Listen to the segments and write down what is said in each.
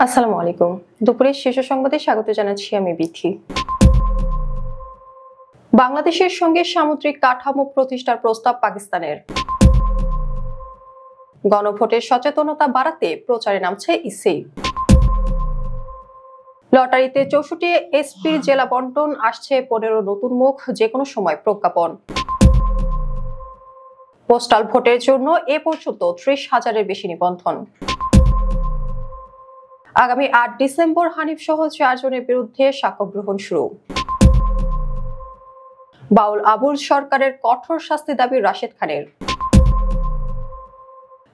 আসসালামু আলাইকুম। দুপুরের শীর্ষ সংবাদে স্বাগত জানাচ্ছি আমি বিথি। বাংলাদেশের সঙ্গে সামুদ্রিক কাঠামো প্রতিষ্ঠার প্রস্তাব পাকিস্তানের। গণভোটের সচেতনতা বাড়াতে প্রচারে নামছে ইসি। লটারিতে 64 এসপির জেলা বন্টন, আসছে 15 নতুন মুখ, যে কোনো সময় প্রজ্ঞাপন। পোস্টাল ভোটের জন্য এ পর্যন্ত 30,000-এর বেশি নিবন্ধন। আগামী 8 ডিসেম্বর হানিফ সহ 4 জনের বিরুদ্ধে সাক্ষ্য গ্রহণ শুরু। বাউল আবুল সরকারের কঠোর শাস্তি দাবি রাশেদ খানের।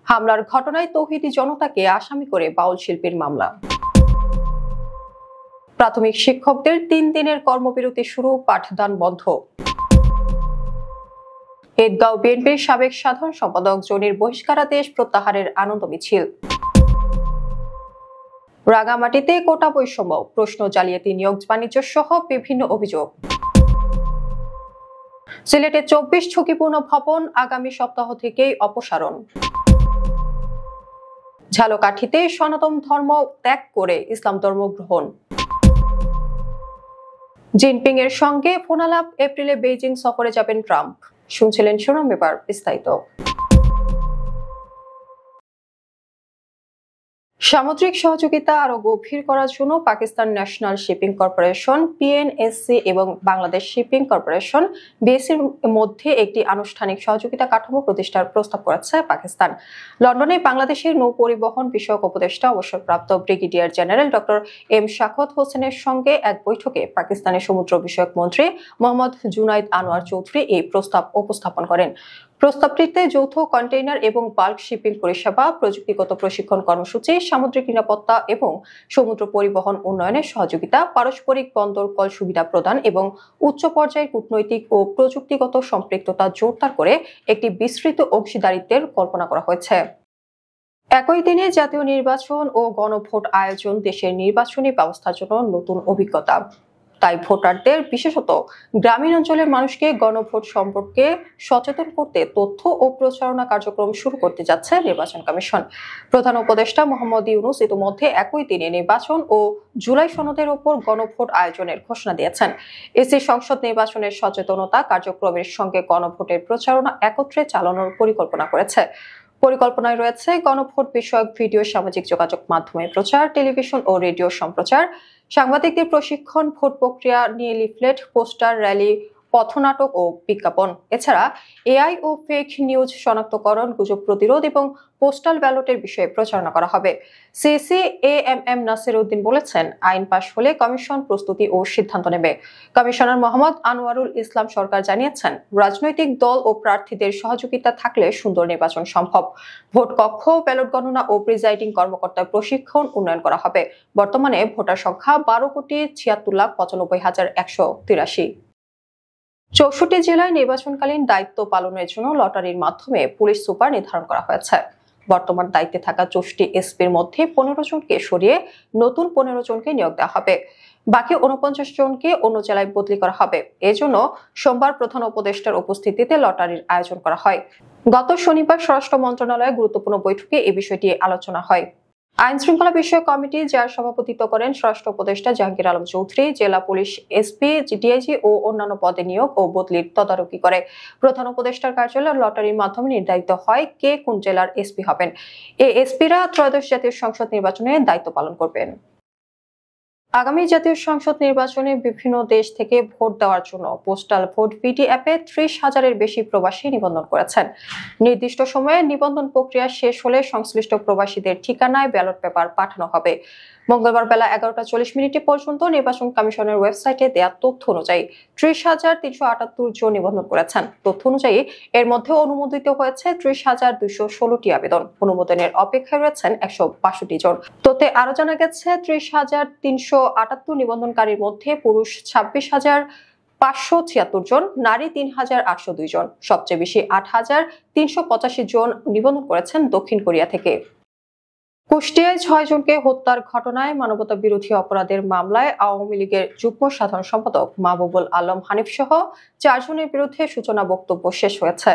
হামলার ঘটনায় তৌহিদি জনতাকে আসামি করে বাউল শিল্পীর মামলা। প্রাথমিক শিক্ষকদের 3 দিনের কর্মবিরতি শুরু, পাঠদান বন্ধ। ঈদগাঁও বিএনপির সাবেক সাধারণ সম্পাদক জনির বহিষ্কারাদেশ প্রত্যাহারের আনন্দ মিছিল। রাঙামাটিতে কোটা বৈষম্য, প্রশ্ন, জালিয়াতি, নিয়োগ বাণিজ্য সহ বিভিন্ন অভিযোগ। সিলেটে 24 ঝুঁকিপূর্ণ ভবন, আগামী সপ্তাহ থেকেই অপসারণ। ঝালকাঠিতে সনাতন ধর্ম ত্যাগ করে ইসলাম ধর্ম গ্রহণ। জিনপিং এর সঙ্গে ফোনালাপ, এপ্রিলে বেইজিং সফরে যাবেন ট্রাম্প। শুনছিলেন শিরোনাম, এবার বিস্তারিত। সামুদ্রিক সহযোগিতা আরো গভীর করার জন্য পাকিস্তান ন্যাশনাল শিপিং কর্পোরেশন পিএনএসসি এবং বাংলাদেশ শিপিং কর্পোরেশন বিএসসির মধ্যে একটি আনুষ্ঠানিক সহযোগিতা কাঠামো প্রতিষ্ঠার প্রস্তাব করেছে পাকিস্তান। লন্ডনে বাংলাদেশের নৌ পরিবহন বিষয়ক উপদেষ্টা অবসরপ্রাপ্ত brigadier general doctor M Shakhawat হোসেনের সঙ্গে এক বৈঠকে পাকিস্তানের সমুদ্র বিষয়ক মন্ত্রী মোহাম্মদ জুনাইদ আনোয়ার চৌধুরী এই প্রস্তাব উপস্থাপন করেন। প্রস্তাবটিতে যৌথ কন্টেইনার এবং বাল্ক শিপিং পরিষেবা, প্রযুক্তিগত প্রশিক্ষণ কর্মসূচি, সামুদ্রিক নিরাপত্তা এবং সমুদ্র পরিবহন উন্নয়নের সহযোগিতা, পারস্পরিক বন্দর কল সুবিধা প্রদান এবং উচ্চ পর্যায়ের কূটনৈতিক ও প্রযুক্তিগত সম্পৃক্ততা জোরদার করে একটি বিস্তৃত অংশীদারিত্বের কল্পনা করা হয়েছে। একই দিনে জাতীয় নির্বাচন ও গণভোট আয়োজন দেশের নির্বাচনী ব্যবস্থার জন্য নতুন অভিজ্ঞতা। তাই ভোটারদের, বিশেষত গ্রামীণ অঞ্চলের মানুষকে গণভোট সম্পর্কে সচেতন করতে তথ্য ও প্রচারণা কার্যক্রম শুরু করতে যাচ্ছে নির্বাচন কমিশন। প্রধান উপদেষ্টা মোহাম্মদ ইউনূস ইতিমধ্যে একই দিনে নির্বাচন ও জুলাই সনদের ওপর গণভোট আয়োজনের ঘোষণা দিয়েছেন। এসি সংসদ নির্বাচনের সচেতনতা কার্যক্রমের সঙ্গে গণভোটের প্রচারণা একত্রে চালানোর পরিকল্পনা করেছে। পরিকল্পনায় রয়েছে গণভোট বিষয়ক ভিডিও, সামাজিক যোগাযোগ মাধ্যমে প্রচার, টেলিভিশন ও রেডিও সম্প্রচার, সাংবাদিকদের প্রশিক্ষণ, ভোট প্রক্রিয়া নিয়ে লিফলেট, পোস্টার, র্যালি, পথনাটক ও বিজ্ঞাপন। এছাড়া এআই ও ফেক নিউজ শনাক্তকরণ, গুজব প্রতিরোধ এবং পোস্টাল ব্যালটের বিষয়ে প্রচারণা করা হবে। সিসি এএমএম নাসির উদ্দিন বলেছেন, আইন পাশ হলে কমিশন প্রস্তুতি ও সিদ্ধান্ত নেবে। কমিশনার মোহাম্মদ আনোয়ারুল ইসলাম সরকার জানিয়েছেন, রাজনৈতিক দল ও প্রার্থীদের সহযোগিতা থাকলে সুন্দর নির্বাচন সম্ভব। ভোট কক্ষ, ব্যালট গণনা ও প্রিজাইডিং কর্মকর্তার প্রশিক্ষণ উন্নয়ন করা হবে। বর্তমানে ভোটার সংখ্যা 12,76,95,183। 64 জেলায় নির্বাচনকালীন দায়িত্ব পালনের জন্য লটারির মাধ্যমে পুলিশ সুপার নির্ধারণ করা হয়েছে। বর্তমান দায়িত্বে থাকা 64 এসপির মধ্যে 15 জনকে সরিয়ে নতুন 15 জনকে নিয়োগ দেওয়া হবে। বাকি 49 জনকে অন্য জেলায় বদলি করা হবে। এজন্য সোমবার প্রধান উপদেষ্টার উপস্থিতিতে লটারির আয়োজন করা হয়। গত শনিবার স্বরাষ্ট্র মন্ত্রণালয়ে গুরুত্বপূর্ণ বৈঠকে এ বিষয়টি আলোচনা হয়। আইন শৃঙ্খলা বিষয়ক কমিটি, যার সভাপতিত্ব করেন স্বরাষ্ট্র উপদেষ্টা জাহাঙ্গীর আলম চৌধুরী, জেলা পুলিশ এসপি, ডিআইজি ও অন্যান্য পদে নিয়োগ ও বদলির তদারকি করে। প্রধান উপদেষ্টার কার্যালয় লটারির মাধ্যমে নির্ধারিত হয় কে কোন জেলার এসপি হবেন। এই এসপিরা ত্রয়োদশ জাতীয় সংসদ নির্বাচনে দায়িত্ব পালন করবেন। আগামী জাতীয় সংসদ নির্বাচনে বিভিন্ন দেশ থেকে ভোট দেওয়ার জন্য পোস্টাল ভোট ভিটি অ্যাপে 30,000-এর বেশি প্রবাসী নিবন্ধন করেছেন। নির্দিষ্ট সময়ে নিবন্ধন প্রক্রিয়া শেষ হলে সংশ্লিষ্ট প্রবাসীদের ঠিকানায় ব্যালট পেপার পাঠানো হবে। মঙ্গলবার বেলা 11টা 40 পর্যন্ত নির্বাচন কমিশনের ওয়েবসাইটে দেয়া তথ্য অনুযায়ী 30,378 জন নিবন্ধন করেছেন। তথ্য অনুযায়ী এর মধ্যে অনুমোদিত হয়েছে 30,216টি আবেদন। অনুমোদনের অপেক্ষায় রয়েছেন 162 জন। তথ্যে আরো জানা গেছে, 30,378 নিবন্ধনকারীর মধ্যে পুরুষ 26,576 জন, নারী 3,802 জন। সবচেয়ে বেশি 8,385 জন নিবন্ধন করেছেন দক্ষিণ কোরিয়া থেকে। কুষ্টিয়ায় ৬ জনকে হত্যার ঘটনায় মানবতা বিরোধী অপরাধের মামলায় আওয়ামী লীগের যুগ্ম সাধারণ সম্পাদক মাহবুবুল আলম হানিফ সহ ৪ জনের বিরুদ্ধে সূচনা বক্তব্য শেষ হয়েছে।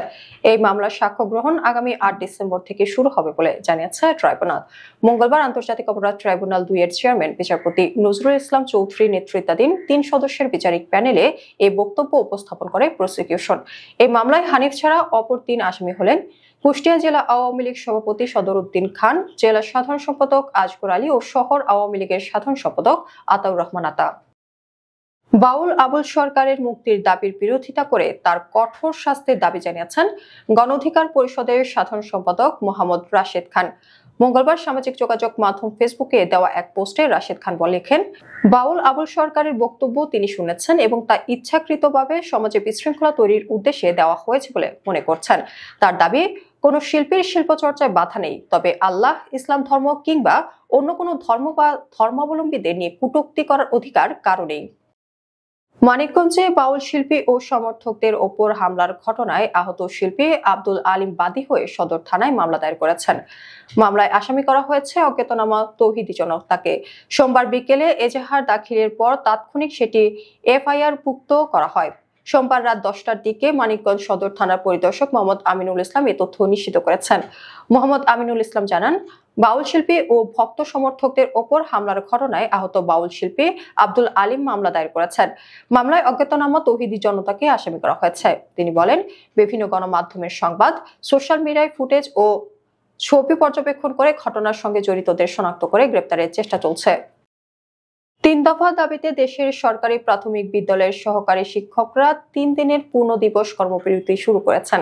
এই মামলার সাক্ষ্য গ্রহণ আগামী ৮ ডিসেম্বর থেকে শুরু হবে বলে জানিয়েছে ট্রাইব্যুনাল। মঙ্গলবার আন্তর্জাতিক অপরাধ ট্রাইব্যুনাল ২ এর চেয়ারম্যান বিচারপতি নজরুল ইসলাম চৌধুরী নেতৃত্বাধীন ৩ সদস্যের বিচারিক প্যানেলে এই বক্তব্য উপস্থাপন করে প্রসিকিউশন। এই মামলায় হানিফ ছাড়া অপর ৩ আসামি হলেন কুষ্টিয়া জেলা আওয়ামী লীগ সভাপতি সদর উদ্দিন খান, জেলা সাধারণ সম্পাদক আজগর আলী ও শহর আওয়ামী লীগের সাধারণ সম্পাদক আতাউর রহমান আতা। বাউল আবুল সরকারের মুক্তির দাবির বিরোধিতা করে তার কঠোর শাস্তির দাবি জানিয়েছেন গণ অধিকার পরিষদের সাধারণ সম্পাদক মোহাম্মদ রাশেদ খান। মঙ্গলবার সামাজিক যোগাযোগ মাধ্যম ফেসবুকে দেওয়া এক পোস্টে রাশেদ খান লেখেন, বাউল আবুল সরকারের বক্তব্য তিনি শুনেছেন এবং তা ইচ্ছাকৃতভাবে সমাজে বিশৃঙ্খলা তৈরির উদ্দেশ্যে দেওয়া হয়েছে বলে মনে করছেন। তার দাবি, কোন শিল্পীর শিল্পচর্চায় বাধা নেই, তবে আল্লাহ, ইসলাম ধর্ম কিংবা অন্য কোনো ধর্ম বা ধর্মাবলম্বীদের নিয়ে কটূক্তি করার অধিকার কারো নেই। মানিকগঞ্জে বাউল শিল্পী ও সমর্থকদের ওপর হামলার ঘটনায় আহত শিল্পী আব্দুল আলিম বাদী হয়ে সদর থানায় মামলা দায়ের করেছেন। মামলায় আসামি করা হয়েছে অজ্ঞাতনামা তৌহিদি জনতাকে। সোমবার বিকেলে এজাহার দাখিলের পর তাৎক্ষণিক সেটি এফআইআর ভুক্ত করা হয়। সোমবার রাত 10টার দিকে মানিকগঞ্জ সদর থানার পরিদর্শক মোহাম্মদ আমিনুল ইসলাম এ তথ্য নিশ্চিত করেছেন। মোহাম্মদ আমিনুল ইসলাম জানান, বাউল শিল্পী ও ভক্ত সমর্থকদের ওপর হামলার ঘটনায় আহত বাউল শিল্পী আব্দুল আলিম মামলা দায়ের করেছেন। মামলায় অজ্ঞাতনামা তৌহিদি জনতাকে আসামি করা হয়েছে। তিনি বলেন, বিভিন্ন গণমাধ্যমের সংবাদ, সোশ্যাল মিডিয়ায় ফুটেজ ও ছবি পর্যবেক্ষণ করে ঘটনার সঙ্গে জড়িতদের শনাক্ত করে গ্রেপ্তারের চেষ্টা চলছে। ৩ দফা দাবিতে দেশের সরকারি প্রাথমিক বিদ্যালয়ের সহকারী শিক্ষকরা ৩ দিনের পূর্ণ দিবস কর্মবিরতি শুরু করেছেন।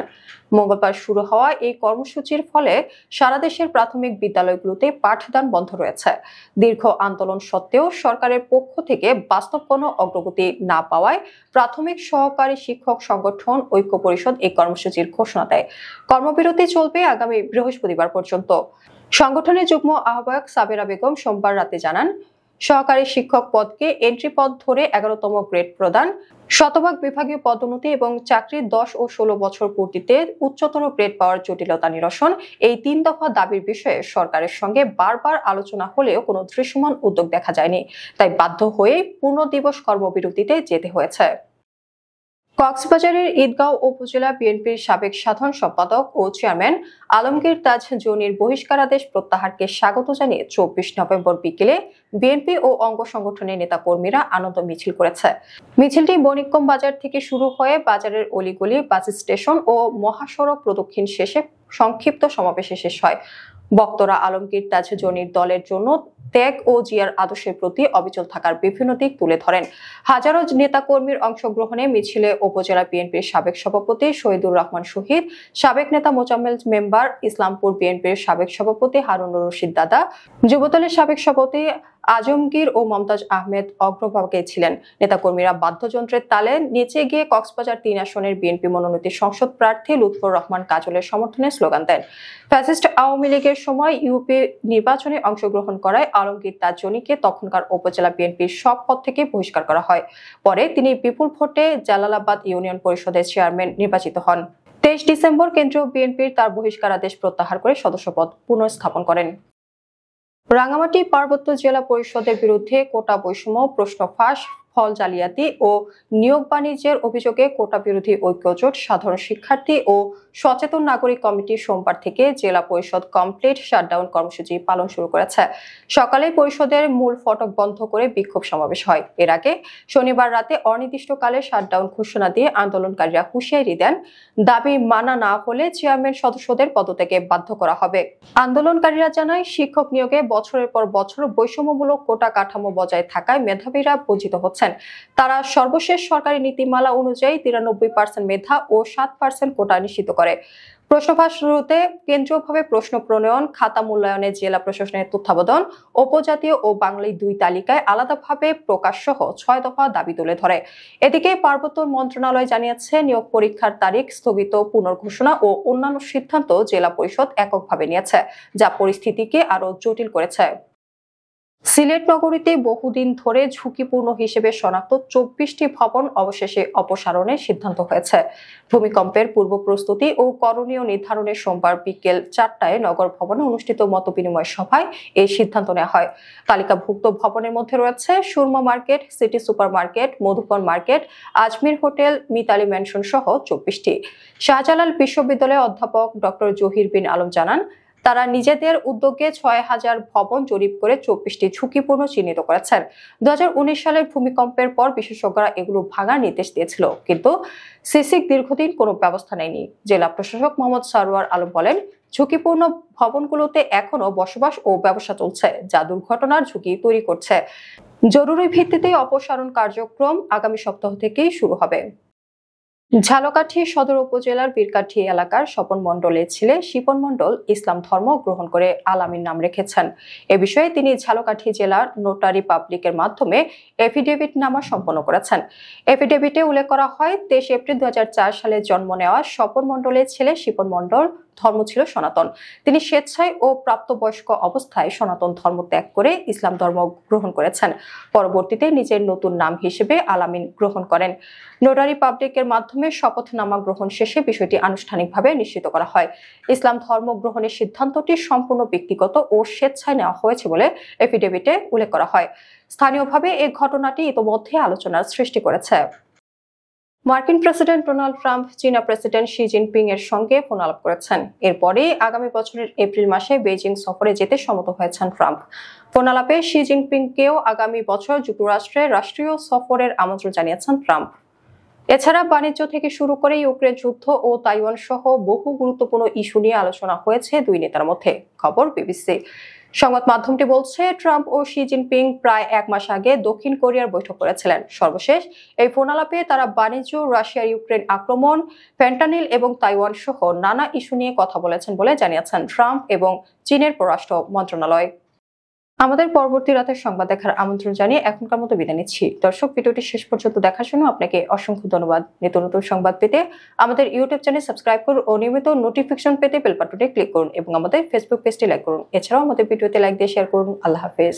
মঙ্গলবার শুরু হওয়া এই কর্মসূচির ফলে সারা দেশের প্রাথমিক বিদ্যালয়গুলোতে পাঠদান বন্ধ রয়েছে। দীর্ঘ আন্দোলন সত্ত্বেও সরকারের পক্ষ থেকে বাস্তব কোনো অগ্রগতি না পাওয়ায় প্রাথমিক সহকারী শিক্ষক সংগঠন ঐক্য পরিষদ এই কর্মসূচির ঘোষণা দেয়। কর্মবিরতি চলবে আগামী বৃহস্পতিবার পর্যন্ত। সংগঠনের যুগ্ম আহ্বায়ক সাবেরা বেগম সোমবার রাতে জানান, সহকারী শিক্ষক পদকে এন্ট্রি পদ ধরে 11তম গ্রেড প্রদান, শতভাগ বিভাগীয় পদোন্নতি এবং চাকরির 10 ও 16 বছর পূর্তিতে উচ্চতর গ্রেড পাওয়ার জটিলতা নিরসন, এই 3 দফা দাবির বিষয়ে সরকারের সঙ্গে বারবার আলোচনা হলেও কোনো দৃশ্যমান উদ্যোগ দেখা যায়নি। তাই বাধ্য হয়ে পূর্ণ দিবস কর্মবিরতিতে যেতে হয়েছে। কক্সবাজারের ঈদগাঁও উপজেলা বিএনপির সাবেক সাধারণ সম্পাদক ও চেয়ারম্যান আলমগীর তাজ জনির বহিষ্কারাদেশ প্রত্যাহারকে স্বাগত জানিয়ে 24 নভেম্বর বিকেলে বিএনপি ও অঙ্গ সংগঠনের নেতাকর্মীরা আনন্দ মিছিল করেছে। মিছিলটি বণিকগঞ্জ বাজার থেকে শুরু হয়ে বাজারের অলিগলি, বাস স্টেশন ও মহাসড়ক প্রদক্ষিণ শেষে সংক্ষিপ্ত সমাবেশে শেষ হয়। বক্তারা আলমগীর তাজ জনির দলের জন্য ত্যাগ ও জিয়ার আদর্শের প্রতি অবিচল থাকার বিভিন্ন দিক তুলে ধরেন। হাজারো নেতাকর্মীর অংশগ্রহণে মিছিলে উপজেলা বিএনপির সাবেক সভাপতি শহীদুর রহমান শহীদ, সাবেক নেতা মোজাম্মেল মেম্বার, ইসলামপুর বিএনপির সাবেক সভাপতি হারুনুর রশিদ দাদা, যুবদলের সাবেক সভাপতি আজমগীর ও মমতাজ আহমেদ অগ্রভাগে ছিলেন। নেতাকর্মীরা বাদ্যযন্ত্রের তালে নেচে গিয়ে কক্সবাজার 3 আসনের বিএনপি মনোনীত সংসদ প্রার্থী লুৎফর রহমান কাজলের সমর্থনে স্লোগান দেন। ফ্যাসিস্ট আওয়ামী লীগের সময় ইউপি নির্বাচনে অংশগ্রহণ করায় আলমগীর তাজ জনিকে তখনকার উপজেলা বিএনপির সব পদ থেকে বহিষ্কার করা হয়। পরে তিনি বিপুল ভোটে জালালাবাদ ইউনিয়ন পরিষদের চেয়ারম্যান নির্বাচিত হন। 23 ডিসেম্বর কেন্দ্রীয় বিএনপির তার বহিষ্কারাদেশ প্রত্যাহার করে সদস্যপদ পুনঃস্থাপন করেন। রাঙ্গামাটি পার্বত্য জেলা পরিষদের বিরুদ্ধে কোটা বৈষম্য, প্রশ্ন ফাঁস, ফল জালিয়াতি ও নিয়োগ বাণিজ্যের অভিযোগে কোটা বিরোধী ঐক্যজোট, সাধারণ শিক্ষার্থী ও সচেতন নাগরিক কমিটি সোমবার থেকে জেলা পরিষদ কমপ্লিট শাটডাউন কর্মসূচি পালন শুরু করেছে। সকালে পরিষদের মূল ফটক বন্ধ করে বিক্ষোভ সমাবেশ হয়। এর আগে শনিবার রাতে অনির্দিষ্টকালে শাটডাউন ঘোষণা দিয়ে আন্দোলনকারীরা হুঁশিয়ারি দেন, দাবি মানা না হলে চেয়ারম্যান সদস্যদের পদত্যাগে বাধ্য করা হবে। আন্দোলনকারীরা জানায়, শিক্ষক নিয়োগে বছরের পর বছর বৈষম্যমূলক কোটা কাঠামো বজায় থাকায় মেধাবীরা বঞ্চিত হচ্ছেন। তারা সর্বশেষ সরকারি নীতিমালা অনুযায়ী 93% মেধা ও 7% কোটা নিশ্চিত করে। প্রশ্নফাঁস শুরুতে কেন্দ্রীয়ভাবে প্রশ্ন প্রণয়ন, খাতা মূল্যায়নে জেলা প্রশাসনের তত্ত্বাবধান, উপজাতীয় ও বাঙালি 2 তালিকায় আলাদাভাবে প্রকাশ সহ 6 দফা দাবি তুলে ধরে। এদিকে পার্বত্য মন্ত্রণালয় জানিয়েছে, নিয়োগ পরীক্ষার তারিখ স্থগিত, পুনর্ঘোষণা ও অন্যান্য সিদ্ধান্ত জেলা পরিষদ এককভাবে নিয়েছে, যা পরিস্থিতিকে আরো জটিল করেছে। সিলেট নগরীতে বহুদিন ধরে ঝুঁকিপূর্ণ হিসেবে শনাক্ত 24টি ভবন অবশেষে অপসারণের সিদ্ধান্ত হয়েছে। ভূমিকম্পের পূর্ব প্রস্তুতি ও করণীয় নির্ধারণে সোমবার বিকেল 4টায় নগর ভবনে অনুষ্ঠিত মতবিনিময় সভায় এই সিদ্ধান্ত নেওয়া হয়। তালিকাভুক্ত ভবনের মধ্যে রয়েছে Surma market, city super market, Madhuban market, Ajmer hotel, Mitali mansion সহ 24টি। শাহজালাল বিশ্ববিদ্যালয়ের অধ্যাপক ডক্টর জহির বিন আলম জানান, তারা নিজেদের উদ্যোগে 6,000 ভবন জরিপ করে 24টি ঝুঁকিপূর্ণ চিহ্নিত করেছেন। 2019 সালের ভূমিকম্পের পর বিশেষজ্ঞরা এগুলো ভাঙার নির্দেশ দিয়েছিল, কিন্তু সিসিক দীর্ঘদিন কোনো ব্যবস্থা নেয়নি। জেলা প্রশাসক মোহাম্মদ সারোয়ার আলম বলেন, ঝুঁকিপূর্ণ ভবনগুলোতে এখনো বসবাস ও ব্যবসা চলছে, যা দুর্ঘটনার ঝুঁকি তৈরি করছে। জরুরি ভিত্তিতে অপসারণ কার্যক্রম আগামী সপ্তাহ থেকেই শুরু হবে। ঝালকাঠি সদর উপজেলার বীরকাঠি এলাকার স্বপন মণ্ডলের ছেলে শিপন মণ্ডল ইসলাম ধর্ম গ্রহণ করে আলামিন নাম রেখেছেন। এ বিষয়ে তিনি ঝালকাঠি জেলার নোটারি পাবলিকের মাধ্যমে এফিডেভিট নামা সম্পন্ন করেছেন। এফিডেভিটে উল্লেখ করা হয়, 23 এপ্রিল 2004 সালে জন্ম নেওয়া স্বপন মণ্ডলের ছেলে শিপন মণ্ডল ধর্ম ছিল সনাতন। তিনি স্বেচ্ছায় ও প্রাপ্তবয়স্ক অবস্থায় সনাতন ধর্ম ত্যাগ করে ইসলাম ধর্ম গ্রহণ করেছেন। পরবর্তীতে নিজের নতুন নাম হিসেবে আলামিন গ্রহণ করেন। নোটারি পাবলিকের মাধ্যমে শপথনামা গ্রহণ শেষে বিষয়টি আনুষ্ঠানিকভাবে নিশ্চিত করা হয়। ইসলাম ধর্ম গ্রহণের সিদ্ধান্তটি সম্পূর্ণ ব্যক্তিগত ও স্বেচ্ছায় নেওয়া হয়েছে বলে এফিডেভিটে উল্লেখ করা হয়। স্থানীয়ভাবে এই ঘটনাটি ইতোমধ্যে আলোচনার সৃষ্টি করেছে। মার্কিন প্রেসিডেন্ট ডোনাল্ড ট্রাম্প চীনা প্রেসিডেন্ট শি জিনপিং এর সঙ্গে ফোন আলাপ করেছেন। এরপরে আগামী বছরের এপ্রিল মাসে বেইজিং সফরে যেতে সম্মত হয়েছেন ট্রাম্প। ফোন আলাপে শি জিনপিংকেও আগামী বছর যুক্তরাষ্ট্রের রাষ্ট্রীয় সফরের আমন্ত্রণ জানিয়েছেন ট্রাম্প। এছাড়া বাণিজ্য থেকে শুরু করে ইউক্রেন যুদ্ধ ও তাইওয়ান সহ বহু গুরুত্বপূর্ণ ইস্যু নিয়ে আলোচনা হয়েছে দুই নেতার মধ্যে, খবর বিবিসি। সংবাদ মাধ্যমটি বলছে, ট্রাম্প ও শি জিনপিং প্রায় 1 মাস আগে দক্ষিণ কোরিয়ার বৈঠক করেছিলেন। সর্বশেষ এই ফোন আলাপে তারা বাণিজ্য, রাশিয়ার ইউক্রেন আক্রমণ, ফেন্টানিল এবং তাইওয়ান সহ নানা ইস্যু নিয়ে কথা বলেছেন বলে জানিয়েছেন ট্রাম্প এবং চীনের পররাষ্ট্র মন্ত্রণালয়। আমাদের পরবর্তী রাতের সংবাদ দেখার আমন্ত্রণ জানিয়ে এখনকার মতো বিদায় নিচ্ছি। দর্শক, ভিডিওটি শেষ পর্যন্ত দেখার জন্য আপনাকে অসংখ্য ধন্যবাদ। নিত্য নতুন সংবাদ পেতে আমাদের ইউটিউব চ্যানেল সাবস্ক্রাইব করুন ও নিয়মিত নোটিফিকেশন পেতে বেল বাটনে ক্লিক করুন এবং আমাদের ফেসবুক পেজটি লাইক করুন। এছাড়াও আমাদের ভিডিওতে লাইক দিয়ে শেয়ার করুন। আল্লাহ হাফেজ।